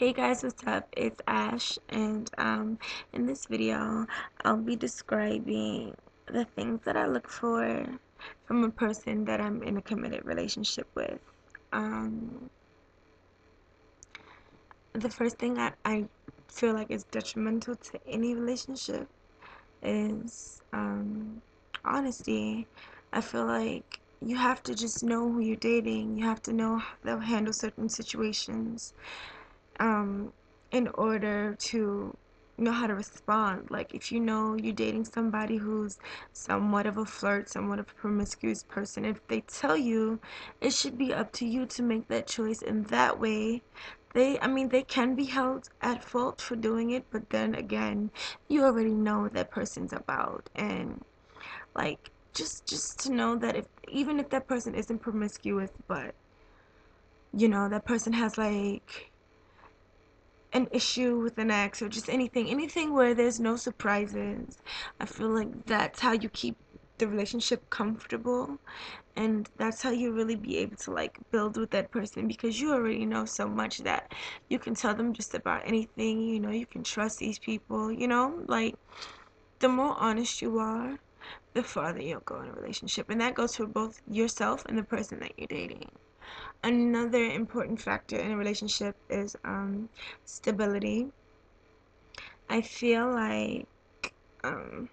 Hey guys, what's up? It's Ash, and in this video, I'll be describing the things that I look for from a person that I'm in a committed relationship with. Um, the first thing I feel like is detrimental to any relationship is honesty. I feel like you have to just know who you're dating. You have to know how they'll handle certain situations. Um, in order to know how to respond. Like, if you know you're dating somebody who's somewhat of a flirt, somewhat of a promiscuous person, if they tell you, it should be up to you to make that choice. And that way, they can be held at fault for doing it, but then again, you already know what that person's about. And, like, just to know that even if that person isn't promiscuous, but, that person has, like, an issue with an ex or just anything where there's no surprises. I feel like that's how you keep the relationship comfortable, and that's how you really be able to like build with that person, because you already know so much that you can tell them just about anything. You can trust these people. Like, the more honest you are, the farther you'll go in a relationship, and that goes for both yourself and the person that you're dating. Another important factor in a relationship is stability. I feel like um,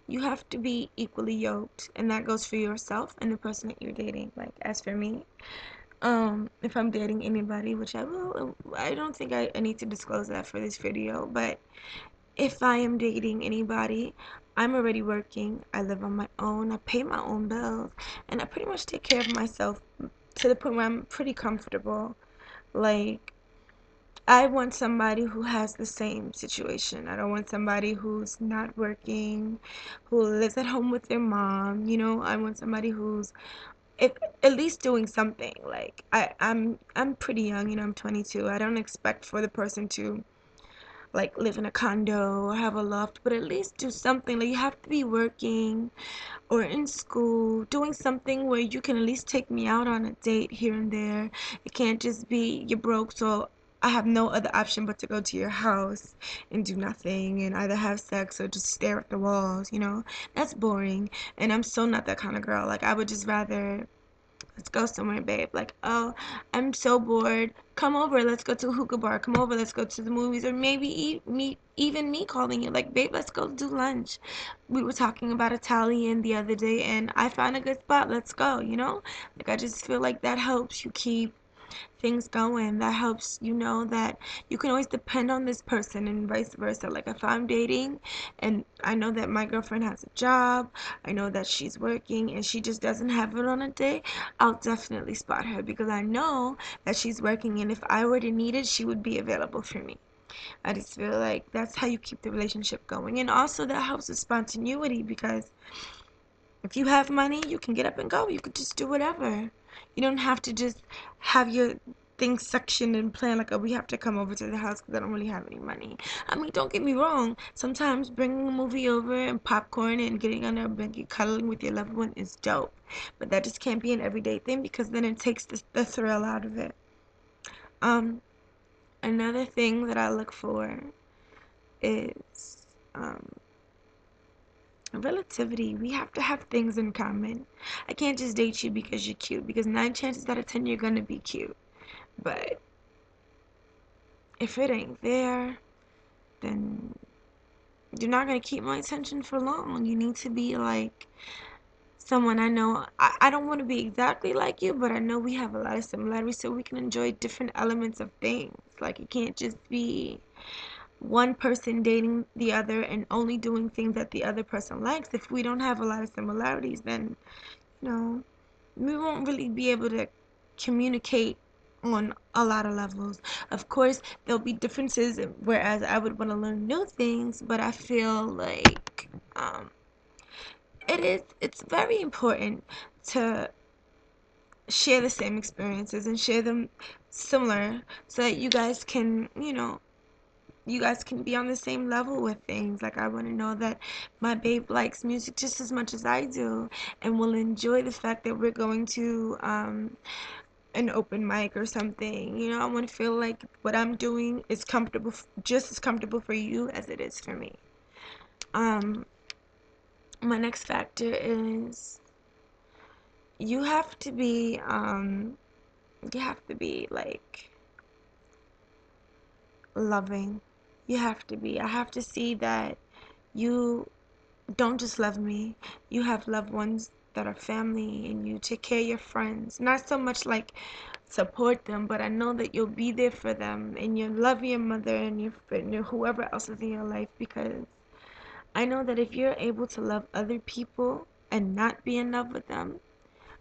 you have to be equally yoked, and that goes for yourself and the person that you're dating. Like, as for me, if I'm dating anybody, which I will, I don't think I need to disclose that for this video, but if I am dating anybody, I'm already working, I live on my own, I pay my own bills, and I pretty much take care of myself to the point where I'm pretty comfortable. Like, I want somebody who has the same situation. I don't want somebody who's not working, who lives at home with their mom. I want somebody who's if, at least doing something. Like, I'm pretty young. I'm 22. I don't expect for the person to like live in a condo or have a loft, but at least do something. Like, you have to be working or in school, doing something where you can at least take me out on a date here and there. It can't just be you're broke, so I have no other option but to go to your house and do nothing and either have sex or just stare at the walls. That's boring, and I'm so not that kind of girl. Like, I would just rather, let's go somewhere, babe. Like, oh, I'm so bored. Come over. Let's go to a hookah bar. Come over. Let's go to the movies. Or maybe even me calling you. Like, babe, let's go do lunch. We were talking about Italian the other day, and I found a good spot. Let's go. Like, I just feel like that helps you keep things going. That helps that you can always depend on this person, and vice versa. Like, if I'm dating and I know that my girlfriend has a job, I know that she's working and she just doesn't have it on a day, I'll definitely spot her, because I know that she's working, and if I were to need it, she would be available for me. I just feel like that's how you keep the relationship going. And also, that helps with spontaneity, because if you have money, you can get up and go. You could just do whatever. You don't have to just have your things sectioned and planned like, oh, we have to come over to the house because I don't really have any money. I mean, don't get me wrong. Sometimes bringing a movie over and popcorn and getting under a blanket, cuddling with your loved one is dope. But that just can't be an everyday thing, because then it takes the thrill out of it. Um, Another thing that I look for is relativity. We have to have things in common. I can't just date you because you're cute, because 9 chances out of 10 you're gonna be cute. But if it ain't there, then you're not gonna keep my attention for long. You need to be like someone I know. I don't want to be exactly like you, but I know we have a lot of similarities, so we can enjoy different elements of things. Like, it can't just be one person dating the other and only doing things that the other person likes. If we don't have a lot of similarities, then we won't really be able to communicate on a lot of levels. Of course, there'll be differences, whereas I would want to learn new things, but I feel like it's very important to share the same experiences and share them similar, so that you guys can be on the same level with things. Like, I want to know that my babe likes music just as much as I do, and will enjoy the fact that we're going to an open mic or something. You know, I want to feel like what I'm doing is comfortable, just as comfortable for you as it is for me. Um, my next factor is you have to be, like loving. You have to be. I have to see that you don't just love me. You have loved ones that are family, and you take care of your friends. Not so much like support them, but I know that you'll be there for them, and you love your mother and your whoever else is in your life, because I know that if you're able to love other people and not be in love with them,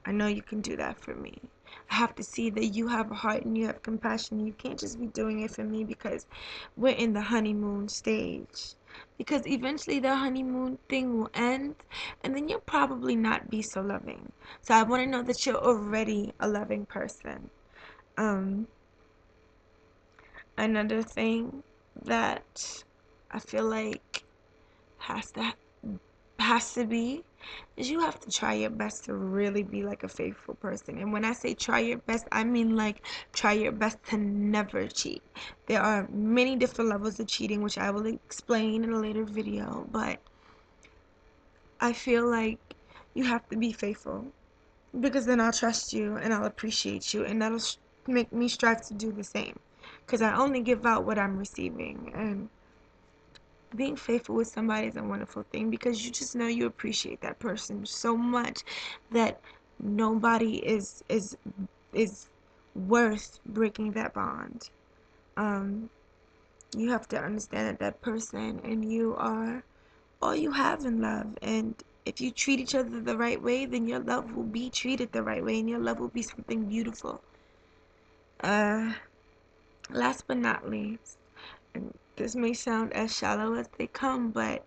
I know you can do that for me. I have to see that you have a heart and you have compassion. You can't just be doing it for me because we're in the honeymoon stage. Because eventually the honeymoon thing will end, and then you'll probably not be so loving. So I want to know that you're already a loving person. Um, Another thing that I feel like has to has to be is you have to try your best to really be like a faithful person. And when I say try your best, I mean like try your best to never cheat. There are many different levels of cheating, which I will explain in a later video, but I feel like you have to be faithful, because then I'll trust you and I'll appreciate you, and that'll make me strive to do the same, because I only give out what I'm receiving. And being faithful with somebody is a wonderful thing, because you just know you appreciate that person so much that nobody is worth breaking that bond. Um, you have to understand that that person and you are all you have in love, and if you treat each other the right way, then your love will be treated the right way, and your love will be something beautiful. Uh, Last but not least, and this may sound as shallow as they come, but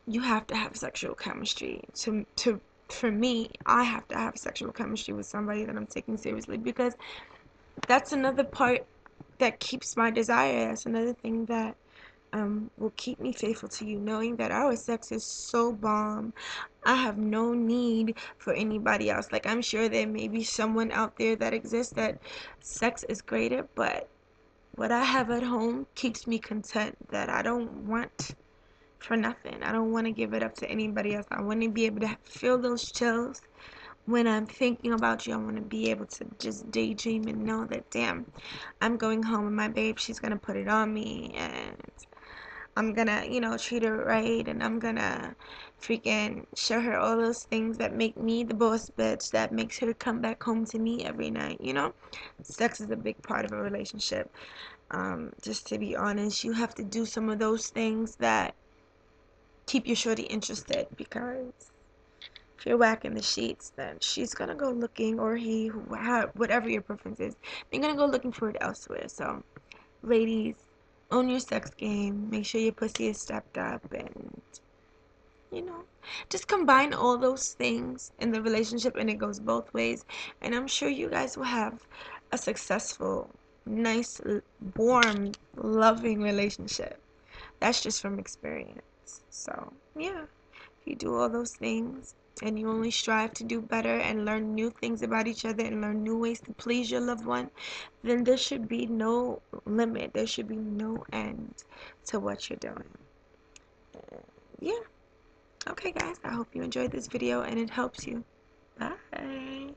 you have to have sexual chemistry. For me, I have to have sexual chemistry with somebody that I'm taking seriously, because that's another part that keeps my desire. That's another thing that will keep me faithful to you, knowing that our sex is so bomb. I have no need for anybody else. Like, I'm sure there may be someone out there that exists that sex is greater, but what I have at home keeps me content, that I don't want for nothing. I don't want to give it up to anybody else. I want to be able to feel those chills when I'm thinking about you. I want to be able to just daydream and know that, damn, I'm going home and my babe, she's going to put it on me, and I'm gonna, treat her right, and I'm gonna freaking show her all those things that make me the boss bitch, that makes her come back home to me every night. Sex is a big part of a relationship. Just to be honest, you have to do some of those things that keep your shorty interested, because if you're whacking the sheets, then she's gonna go looking, or he, whatever your preference is, they're gonna go looking for it elsewhere. So, ladies, own your sex game. Make sure your pussy is stepped up, and you know, just combine all those things in the relationship, and it goes both ways. And I'm sure you guys will have a successful, nice, warm, loving relationship. That's just from experience. So, yeah, if you do all those things and you only strive to do better and learn new things about each other and learn new ways to please your loved one, then there should be no limit. There should be no end to what you're doing. Yeah. Okay, guys, I hope you enjoyed this video and it helps you. Bye.